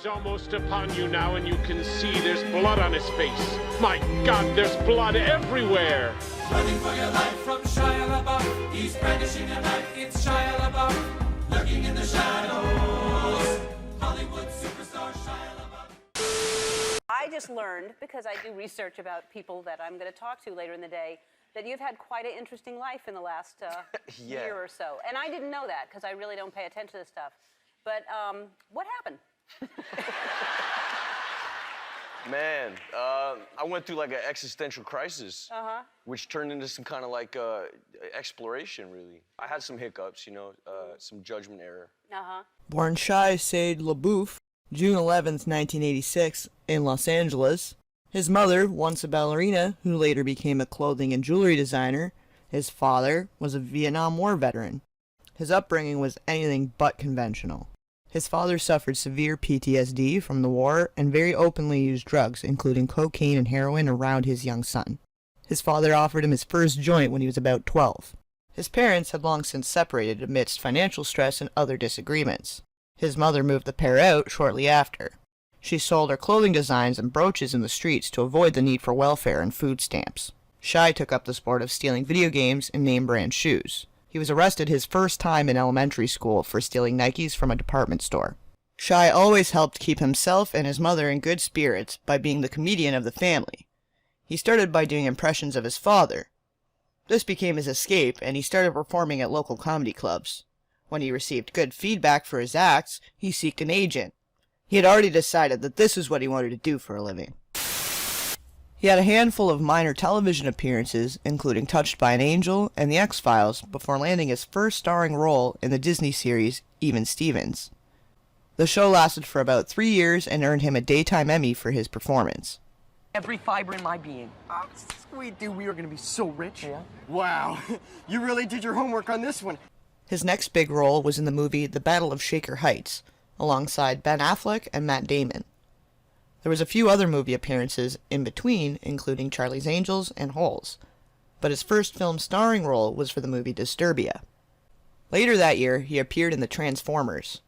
He's almost upon you now, and you can see there's blood on his face. My God, there's blood everywhere. Running for your life from Shia LaBeouf. He's brandishing a knife. It's Shia LaBeouf, lurking in the shadows. Hollywood superstar Shia LaBeouf. I just learned, because I do research about people that I'm going to talk to later in the day, that you've had quite an interesting life in the last year or so. And I didn't know that, because I really don't pay attention to this stuff. But what happened? Man, I went through like an existential crisis, which turned into some kind of like exploration, really. I had some hiccups, you know, some judgment error. Born Shia LaBeouf, June 11th, 1986, in Los Angeles. His mother, once a ballerina, who later became a clothing and jewelry designer. His father was a Vietnam War veteran. His upbringing was anything but conventional. His father suffered severe PTSD from the war and very openly used drugs, including cocaine and heroin, around his young son. His father offered him his first joint when he was about 12. His parents had long since separated amidst financial stress and other disagreements. His mother moved the pair out shortly after. She sold her clothing designs and brooches in the streets to avoid the need for welfare and food stamps. Shia took up the sport of stealing video games and name-brand shoes. He was arrested his first time in elementary school for stealing Nikes from a department store. Shia always helped keep himself and his mother in good spirits by being the comedian of the family. He started by doing impressions of his father. This became his escape, and he started performing at local comedy clubs. When he received good feedback for his acts, he sought an agent. He had already decided that this is what he wanted to do for a living. He had a handful of minor television appearances, including Touched by an Angel and The X-Files, before landing his first starring role in the Disney series Even Stevens. The show lasted for about 3 years and earned him a Daytime Emmy for his performance. Every fiber in my being. Sweet dude, we are gonna be so rich. Yeah. Wow, you really did your homework on this one. His next big role was in the movie The Battle of Shaker Heights, alongside Ben Affleck and Matt Damon. There was a few other movie appearances in between, including Charlie's Angels and Holes, but his first film starring role was for the movie Disturbia. Later that year, he appeared in The Transformers,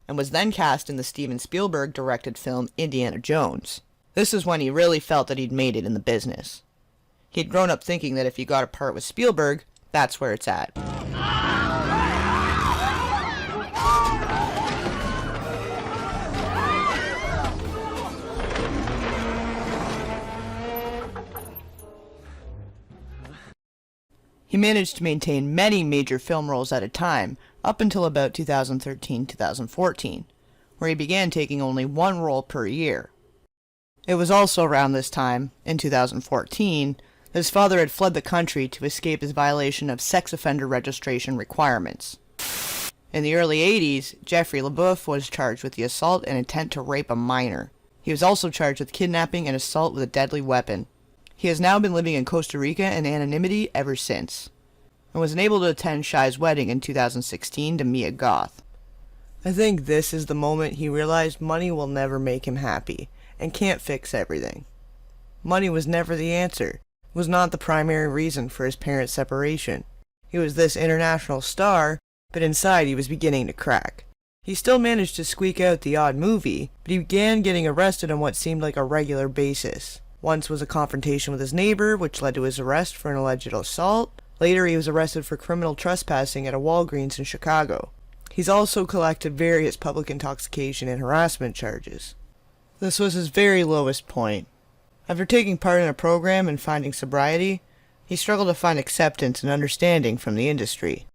and was then cast in the Steven Spielberg-directed film Indiana Jones. This is when he really felt that he'd made it in the business. He'd grown up thinking that if you got a part with Spielberg, that's where it's at. He managed to maintain many major film roles at a time, up until about 2013-2014, where he began taking only one role per year. It was also around this time, in 2014, that his father had fled the country to escape his violation of sex offender registration requirements. In the early 80s, Jeffrey LaBeouf was charged with the assault and intent to rape a minor. He was also charged with kidnapping and assault with a deadly weapon. He has now been living in Costa Rica in anonymity ever since, and was unable to attend Shia's wedding in 2016 to Mia Goth. I think this is the moment he realized money will never make him happy, and can't fix everything. Money was never the answer, was not the primary reason for his parents' separation. He was this international star, but inside he was beginning to crack. He still managed to squeak out the odd movie, but he began getting arrested on what seemed like a regular basis. Once was a confrontation with his neighbor, which led to his arrest for an alleged assault. Later, he was arrested for criminal trespassing at a Walgreens in Chicago. He's also collected various public intoxication and harassment charges. This was his very lowest point. After taking part in a program and finding sobriety, he struggled to find acceptance and understanding from the industry.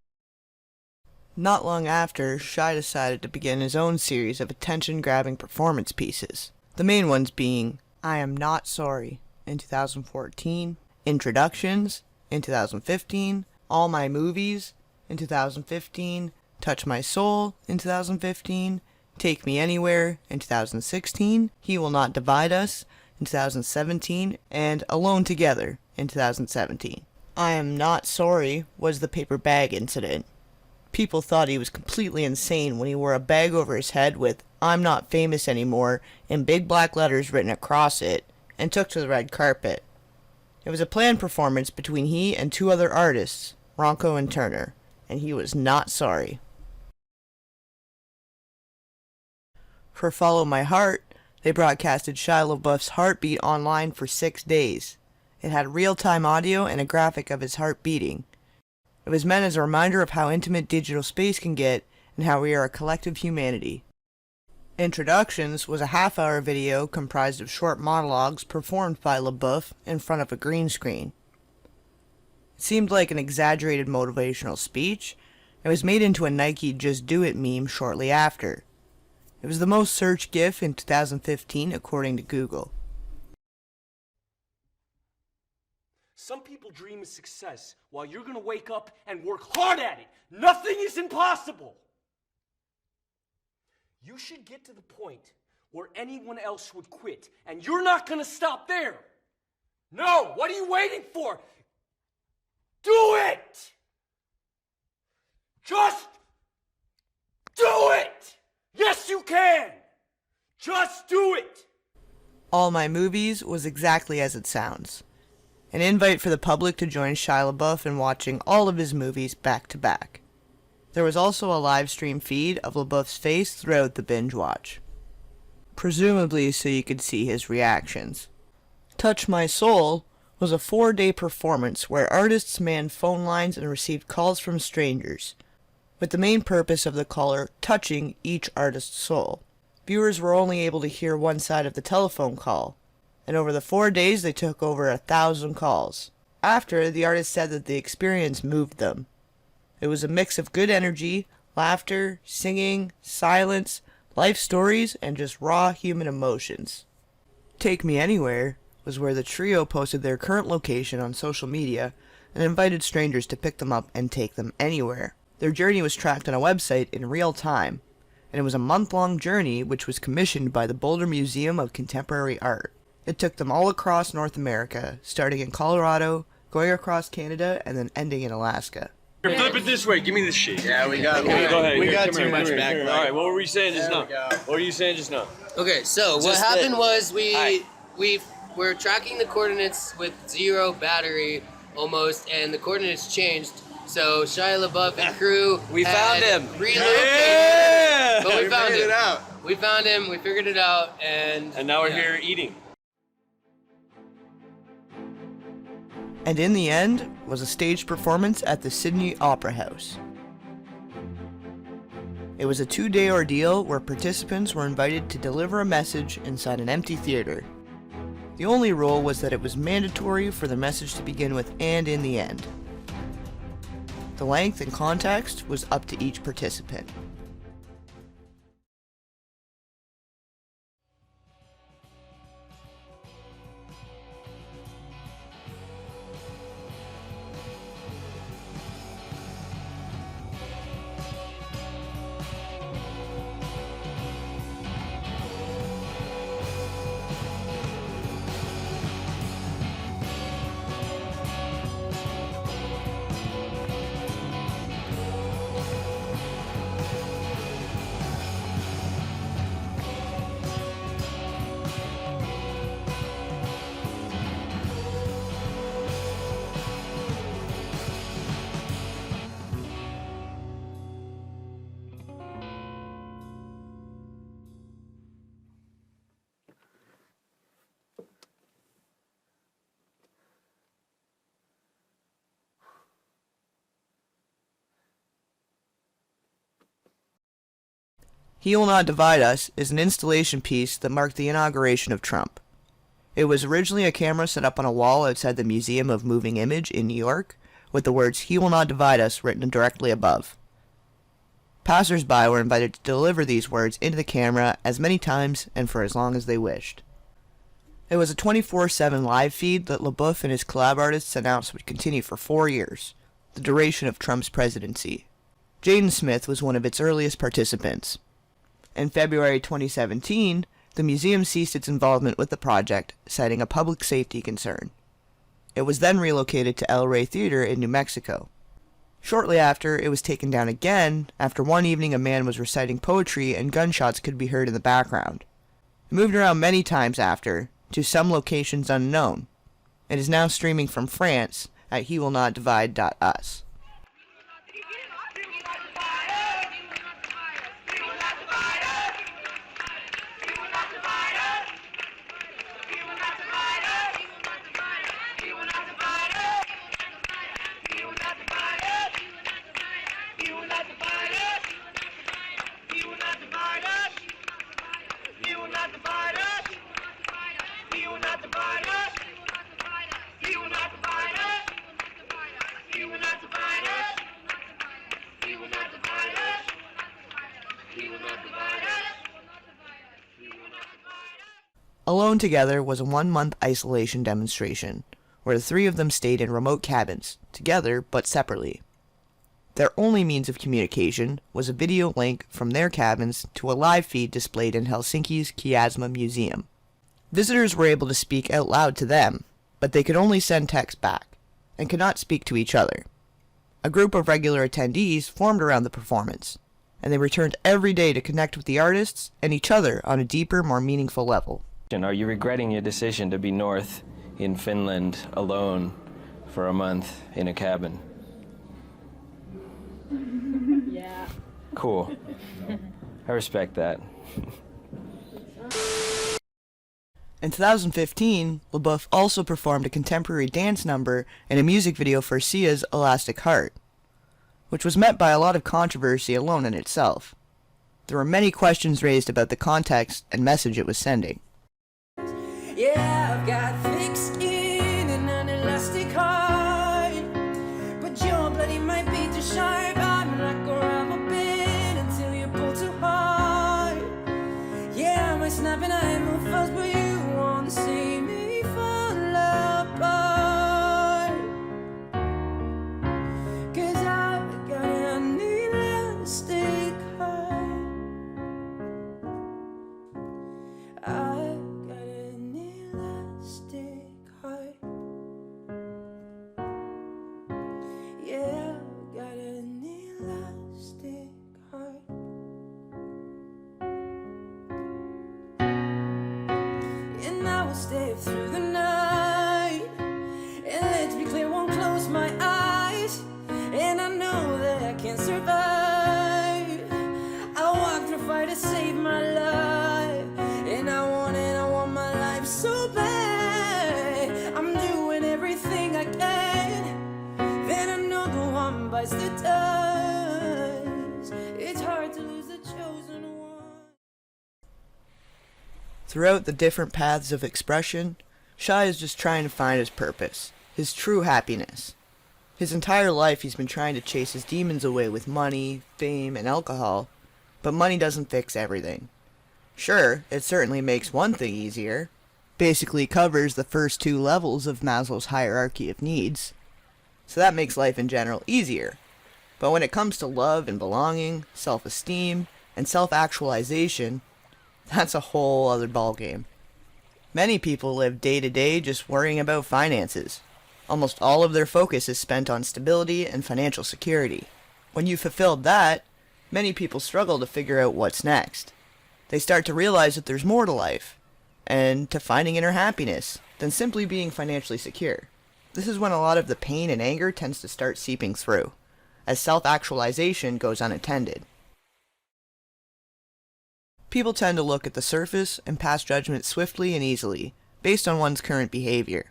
Not long after, Shia decided to begin his own series of attention-grabbing performance pieces, the main ones being I Am Not Sorry in 2014, Introductions in 2015, All My Movies in 2015, Touch My Soul in 2015, Take Me Anywhere in 2016, He Will Not Divide Us in 2017, and Alone Together in 2017. I Am Not Sorry was the paper bag incident. People thought he was completely insane when he wore a bag over his head with I'm Not Famous Anymore in big black letters written across it, and took to the red carpet. It was a planned performance between he and two other artists, Ronco and Turner, and he was not sorry. For Follow My Heart, they broadcasted Shia LaBeouf's heartbeat online for 6 days. It had real-time audio and a graphic of his heart beating. It was meant as a reminder of how intimate digital space can get and how we are a collective humanity. Introductions was a half-hour video comprised of short monologues performed by LaBeouf in front of a green screen. It seemed like an exaggerated motivational speech. It was made into a Nike Just Do It meme shortly after. It was the most searched GIF in 2015 according to Google. Some people dream of success while you're gonna wake up and work hard at it. Nothing is impossible. You should get to the point where anyone else would quit, and you're not gonna stop there. No, what are you waiting for? Do it! Just do it! Yes, you can! Just do it! All My Movies was exactly as it sounds. An invite for the public to join Shia LaBeouf in watching all of his movies back to back. There was also a live stream feed of LaBeouf's face throughout the binge watch, presumably so you could see his reactions. Touch My Soul was a 4-day performance where artists manned phone lines and received calls from strangers, with the main purpose of the caller touching each artist's soul. Viewers were only able to hear one side of the telephone call, and over the 4 days they took over 1,000 calls. After, the artist said that the experience moved them. It was a mix of good energy, laughter, singing, silence, life stories, and just raw human emotions. Take Me Anywhere was where the trio posted their current location on social media and invited strangers to pick them up and take them anywhere. Their journey was tracked on a website in real time, and it was a month-long journey which was commissioned by the Boulder Museum of Contemporary Art. It took them all across North America, starting in Colorado, going across Canada, and then ending in Alaska. Here, flip it this way. Give me this shit. Yeah, we got Go ahead. we Here, got come too here, much come here, back. here. All right, what were we saying just now? What were you saying just now? Okay, so what happened was we're tracking the coordinates with 0 battery almost, and the coordinates changed. So Shia LaBeouf and crew We found him. Relocated, Yeah! but we found figured him. it out. We found him. We figured it out, and now we're here eating. And in the end was a staged performance at the Sydney Opera House. It was a 2-day ordeal where participants were invited to deliver a message inside an empty theater. The only rule was that it was mandatory for the message to begin with "and in the end." The length and context was up to each participant. He Will Not Divide Us is an installation piece that marked the inauguration of Trump. It was originally a camera set up on a wall outside the Museum of Moving Image in New York, with the words "He Will Not Divide Us" written directly above. Passers-by were invited to deliver these words into the camera as many times and for as long as they wished. It was a 24/7 live feed that LaBeouf and his collab artists announced would continue for 4 years, the duration of Trump's presidency. Jaden Smith was one of its earliest participants. In February 2017, the museum ceased its involvement with the project, citing a public safety concern. It was then relocated to El Rey Theater in New Mexico. Shortly after, it was taken down again after one evening a man was reciting poetry and gunshots could be heard in the background. It moved around many times after, to some locations unknown. It is now streaming from France at HEWILLNOTDIVIDE.us. Alone Together was a 1-month isolation demonstration, where the three of them stayed in remote cabins, together but separately. Their only means of communication was a video link from their cabins to a live feed displayed in Helsinki's Kiasma Museum. Visitors were able to speak out loud to them, but they could only send text back, and could not speak to each other. A group of regular attendees formed around the performance, and they returned every day to connect with the artists and each other on a deeper, more meaningful level. Are you regretting your decision to be north in Finland alone for a month in a cabin? Yeah. Cool. I respect that. In 2015, LaBeouf also performed a contemporary dance number in a music video for Sia's Elastic Heart, which was met by a lot of controversy alone in itself. There were many questions raised about the context and message it was sending. Yeah, I've got thick skin and an elastic heart, but your bloody might be too sharp. I'm like a rubber band until you pull too hard. Yeah, I might snap and I move fast, but you won't see me fall apart. 'Cause I've got an elastic heart. I've got an elastic heart. Yeah, I've got an elastic heart. And I will stay through the night. And let's be clear, won't close my eyes. And I know that I can survive. I'll walk through fire to save my life. And I want my life so bad. I'm doing everything I can. Then another one bites the dust. It's hard to lose the chosen one. Throughout the different paths of expression, Shia is just trying to find his purpose, his true happiness. His entire life he's been trying to chase his demons away with money, fame, and alcohol, but money doesn't fix everything. Sure, it certainly makes one thing easier, basically covers the first 2 levels of Maslow's hierarchy of needs, so that makes life in general easier. But when it comes to love and belonging, self-esteem, and self-actualization, that's a whole other ballgame. Many people live day to day just worrying about finances. Almost all of their focus is spent on stability and financial security. When you've fulfilled that, many people struggle to figure out what's next. They start to realize that there's more to life, and to finding inner happiness, than simply being financially secure. This is when a lot of the pain and anger tends to start seeping through, as self-actualization goes unattended. People tend to look at the surface and pass judgment swiftly and easily, based on one's current behavior.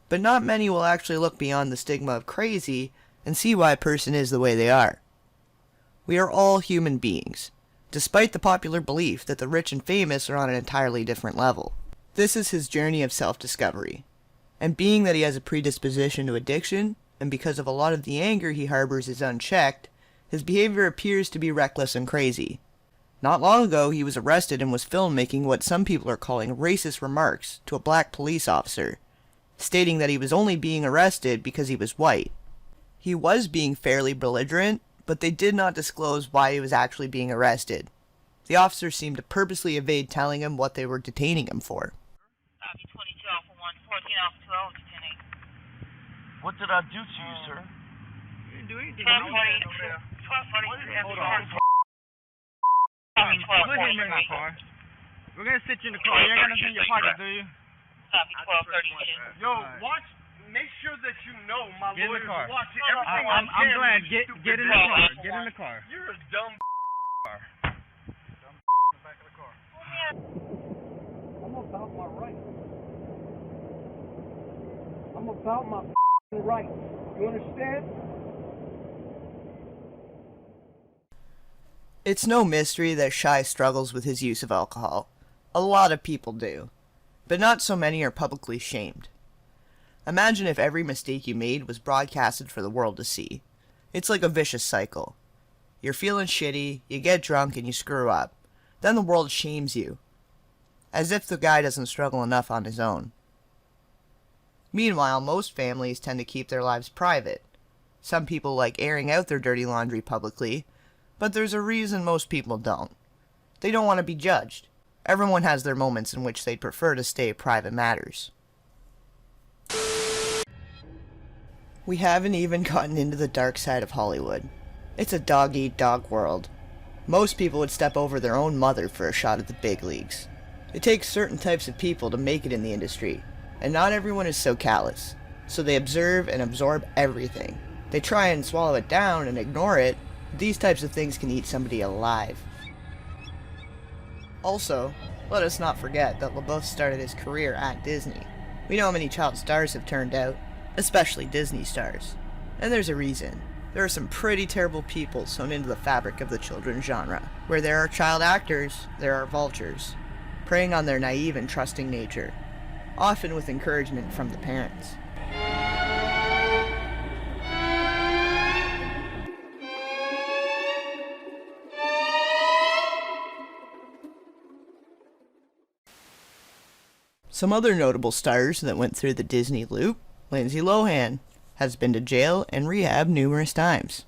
But not many will actually look beyond the stigma of crazy and see why a person is the way they are. We are all human beings, despite the popular belief that the rich and famous are on an entirely different level. This is his journey of self-discovery. And being that he has a predisposition to addiction, and because of a lot of the anger he harbors is unchecked, his behavior appears to be reckless and crazy. Not long ago, he was arrested and was filmed making what some people are calling racist remarks to a black police officer, stating that he was only being arrested because he was white. He was being fairly belligerent, but they did not disclose why he was actually being arrested. The officers seemed to purposely evade telling him what they were detaining him for. Copy 22 Alpha 1, 14 Alpha 12, detaining. What did I do to you, sir? You didn't do anything. 1240, Hold on. Copy 12, Put him in my car. We're gonna sit you in the car. You ain't got nothing in your pocket, do you? Copy 1232. Yo, watch. Make sure that you know my Get in the lawyers car. watch everything I'm glad. Get in the car. Get in the car. You're a dumb car. Dumb in the back of the car. I'm about my rights. I'm about my rights. You understand? It's no mystery that Shia struggles with his use of alcohol. A lot of people do, but not so many are publicly shamed. Imagine if every mistake you made was broadcasted for the world to see. It's like a vicious cycle. You're feeling shitty, you get drunk and you screw up. Then the world shames you. as if the guy doesn't struggle enough on his own. Meanwhile, most families tend to keep their lives private. Some people like airing out their dirty laundry publicly, but there's a reason most people don't. They don't want to be judged. Everyone has their moments in which they'd prefer to stay private matters. We haven't even gotten into the dark side of Hollywood. It's a dog-eat-dog world. Most people would step over their own mother for a shot at the big leagues. It takes certain types of people to make it in the industry, and not everyone is so callous, so they observe and absorb everything. They try and swallow it down and ignore it. These types of things can eat somebody alive. Also, let us not forget that LaBeouf started his career at Disney. We know how many child stars have turned out, especially Disney stars. And there's a reason. There are some pretty terrible people sewn into the fabric of the children's genre. Where there are child actors, there are vultures, preying on their naive and trusting nature, often with encouragement from the parents. Some other notable stars that went through the Disney loop: Lindsay Lohan has been to jail and rehab numerous times.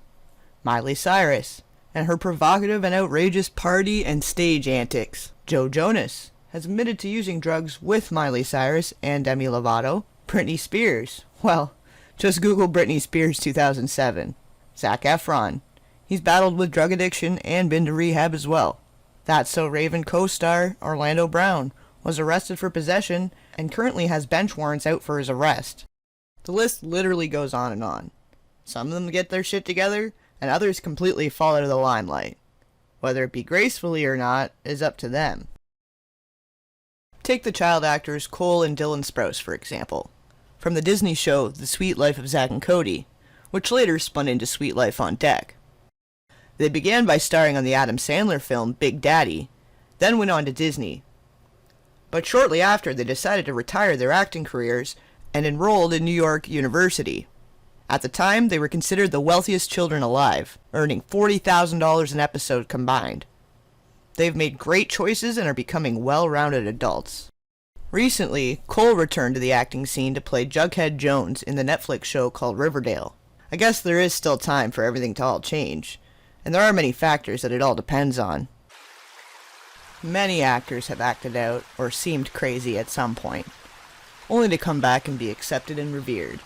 Miley Cyrus and her provocative and outrageous party and stage antics. Joe Jonas has admitted to using drugs with Miley Cyrus and Demi Lovato. Britney Spears, well, just Google Britney Spears 2007. Zac Efron, he's battled with drug addiction and been to rehab as well. That's So Raven co-star Orlando Brown was arrested for possession and currently has bench warrants out for his arrest. The list literally goes on and on. Some of them get their shit together, and others completely fall out of the limelight. Whether it be gracefully or not is up to them. Take the child actors Cole and Dylan Sprouse, for example, from the Disney show The Sweet Life of Zack and Cody, which later spun into Sweet Life on Deck. They began by starring on the Adam Sandler film Big Daddy, then went on to Disney. But shortly after, they decided to retire their acting careers and enrolled in New York University. At the time, they were considered the wealthiest children alive, earning $40,000 an episode combined. They've made great choices and are becoming well-rounded adults. Recently, Cole returned to the acting scene to play Jughead Jones in the Netflix show called Riverdale. I guess there is still time for everything to all change, and there are many factors that it all depends on. Many actors have acted out or seemed crazy at some point, only to come back and be accepted and revered.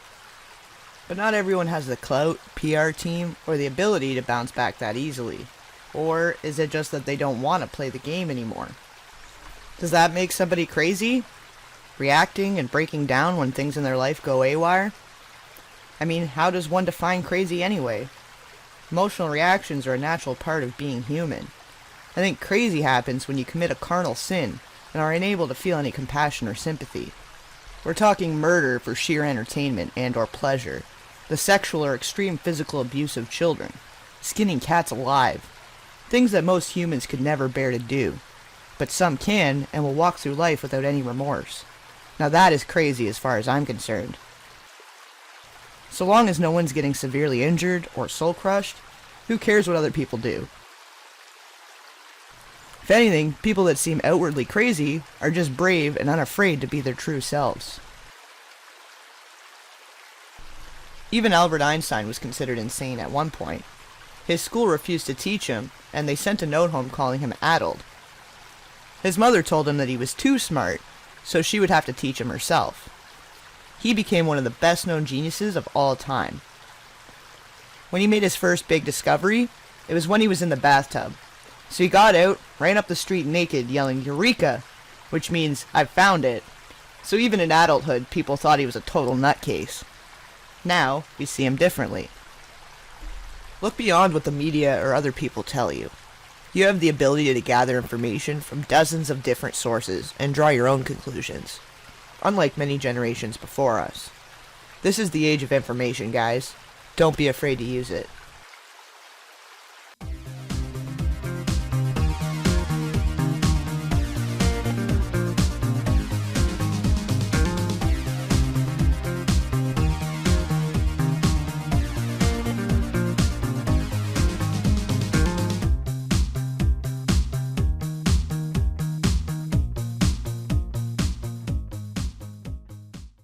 But not everyone has the clout, PR team, or the ability to bounce back that easily. Or is it just that they don't want to play the game anymore? Does that make somebody crazy? Reacting and breaking down when things in their life go haywire? I mean, how does one define crazy anyway? Emotional reactions are a natural part of being human. I think crazy happens when you commit a carnal sin and are unable to feel any compassion or sympathy. We're talking murder for sheer entertainment and or pleasure, the sexual or extreme physical abuse of children, skinning cats alive, things that most humans could never bear to do, but some can and will walk through life without any remorse. Now that is crazy as far as I'm concerned. So long as no one's getting severely injured or soul crushed, who cares what other people do? If anything, people that seem outwardly crazy are just brave and unafraid to be their true selves. Even Albert Einstein was considered insane at one point. His school refused to teach him, and they sent a note home calling him addled. His mother told him that he was too smart, so she would have to teach him herself. He became one of the best-known geniuses of all time. When he made his first big discovery, it was when he was in the bathtub. So he got out, ran up the street naked, yelling, "Eureka!" which means, "I've found it." So even in adulthood, people thought he was a total nutcase. Now, we see him differently. Look beyond what the media or other people tell you. You have the ability to gather information from dozens of different sources and draw your own conclusions, unlike many generations before us. This is the age of information, guys. Don't be afraid to use it.